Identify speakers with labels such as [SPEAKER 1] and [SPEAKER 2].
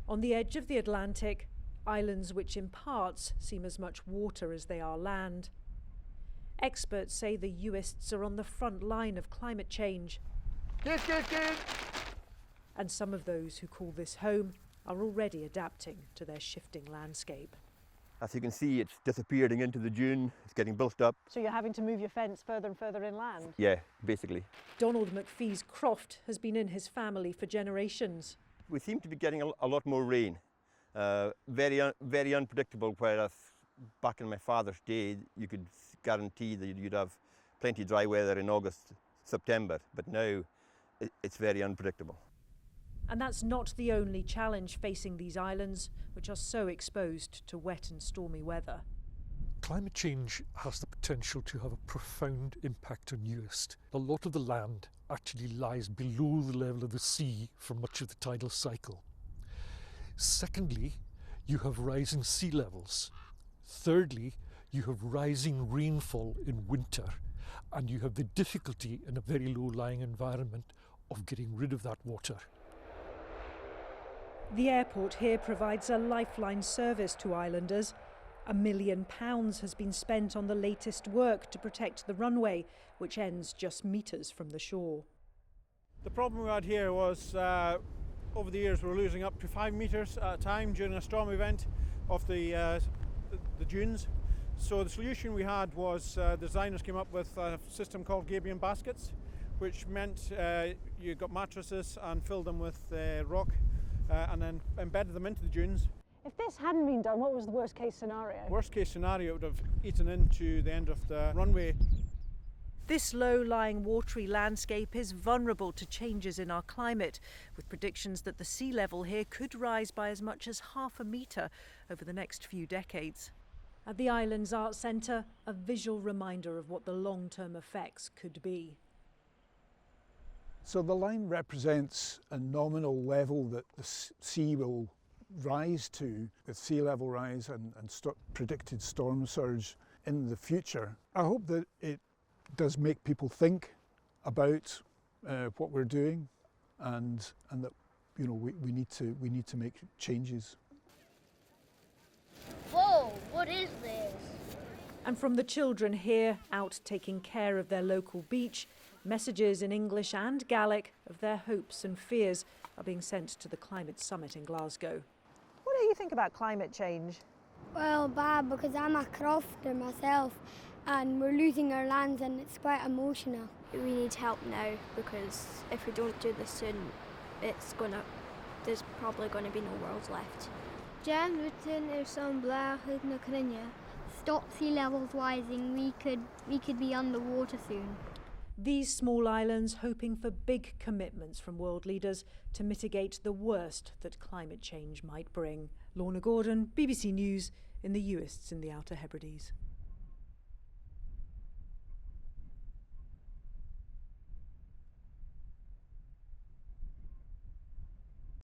[SPEAKER 1] On the edge of the Atlantic, islands which in parts seem as much water as they are land. Experts say the Uists are on the front line of climate change. And some of those who call this home are already adapting to their shifting landscape.
[SPEAKER 2] As you can see, it's disappearing into the dune, it's getting built up.
[SPEAKER 1] So you're having to move your fence further and further inland?
[SPEAKER 2] Yeah, basically.
[SPEAKER 1] Donald McPhee's croft has been in his family for generations.
[SPEAKER 2] We seem to be getting a lot more rain, very unpredictable, whereas back in my father's day, you could guarantee that you'd have plenty of dry weather in August, September, but now it's very unpredictable.
[SPEAKER 1] And that's not the only challenge facing these islands, which are so exposed to wet and stormy weather.
[SPEAKER 3] Climate change has the potential to have a profound impact on Uist. A lot of the land actually lies below the level of the sea for much of the tidal cycle. Secondly, you have rising sea levels. Thirdly, you have rising rainfall in winter, and you have the difficulty in a very low-lying environment of getting rid of that water.
[SPEAKER 1] The airport here provides a lifeline service to islanders. £1 million has been spent on the latest work to protect the runway, which ends just metres from the shore.
[SPEAKER 4] The problem we had here was over the years we were losing up to 5 metres at a time during a storm event of the dunes. So the solution we had was the designers came up with a system called gabion baskets, which meant you got mattresses and filled them with rock and then embedded them into the dunes.
[SPEAKER 1] If this hadn't been done, what was the worst case scenario?
[SPEAKER 4] Worst case scenario, it would have eaten into the end of the runway.
[SPEAKER 1] This low-lying watery landscape is vulnerable to changes in our climate, with predictions that the sea level here could rise by as much as ½ a metre over the next few decades. At the island's Art Centre, a visual reminder of what the long-term effects could be.
[SPEAKER 5] So the line represents a nominal level that the sea will rise to, with sea level rise and predicted storm surge in the future. I hope that it does make people think about what we're doing, and that we need to make changes.
[SPEAKER 6] Whoa, what is this?
[SPEAKER 1] And from the children here, out taking care of their local beach, messages in English and Gaelic of their hopes and fears are being sent to the climate summit in Glasgow.
[SPEAKER 7] What do you think about climate change?
[SPEAKER 6] Well, bad, because I'm a crofter myself and we're losing our lands and it's quite emotional.
[SPEAKER 8] We need help now, because if we don't do this soon, there's probably going to be no world left.
[SPEAKER 6] Jan Rutten is some blachig na crinne. Stop sea levels rising, we could be underwater soon.
[SPEAKER 1] These small islands hoping for big commitments from world leaders to mitigate the worst that climate change might bring. Lorna Gordon, BBC News, in the Uists in the Outer Hebrides.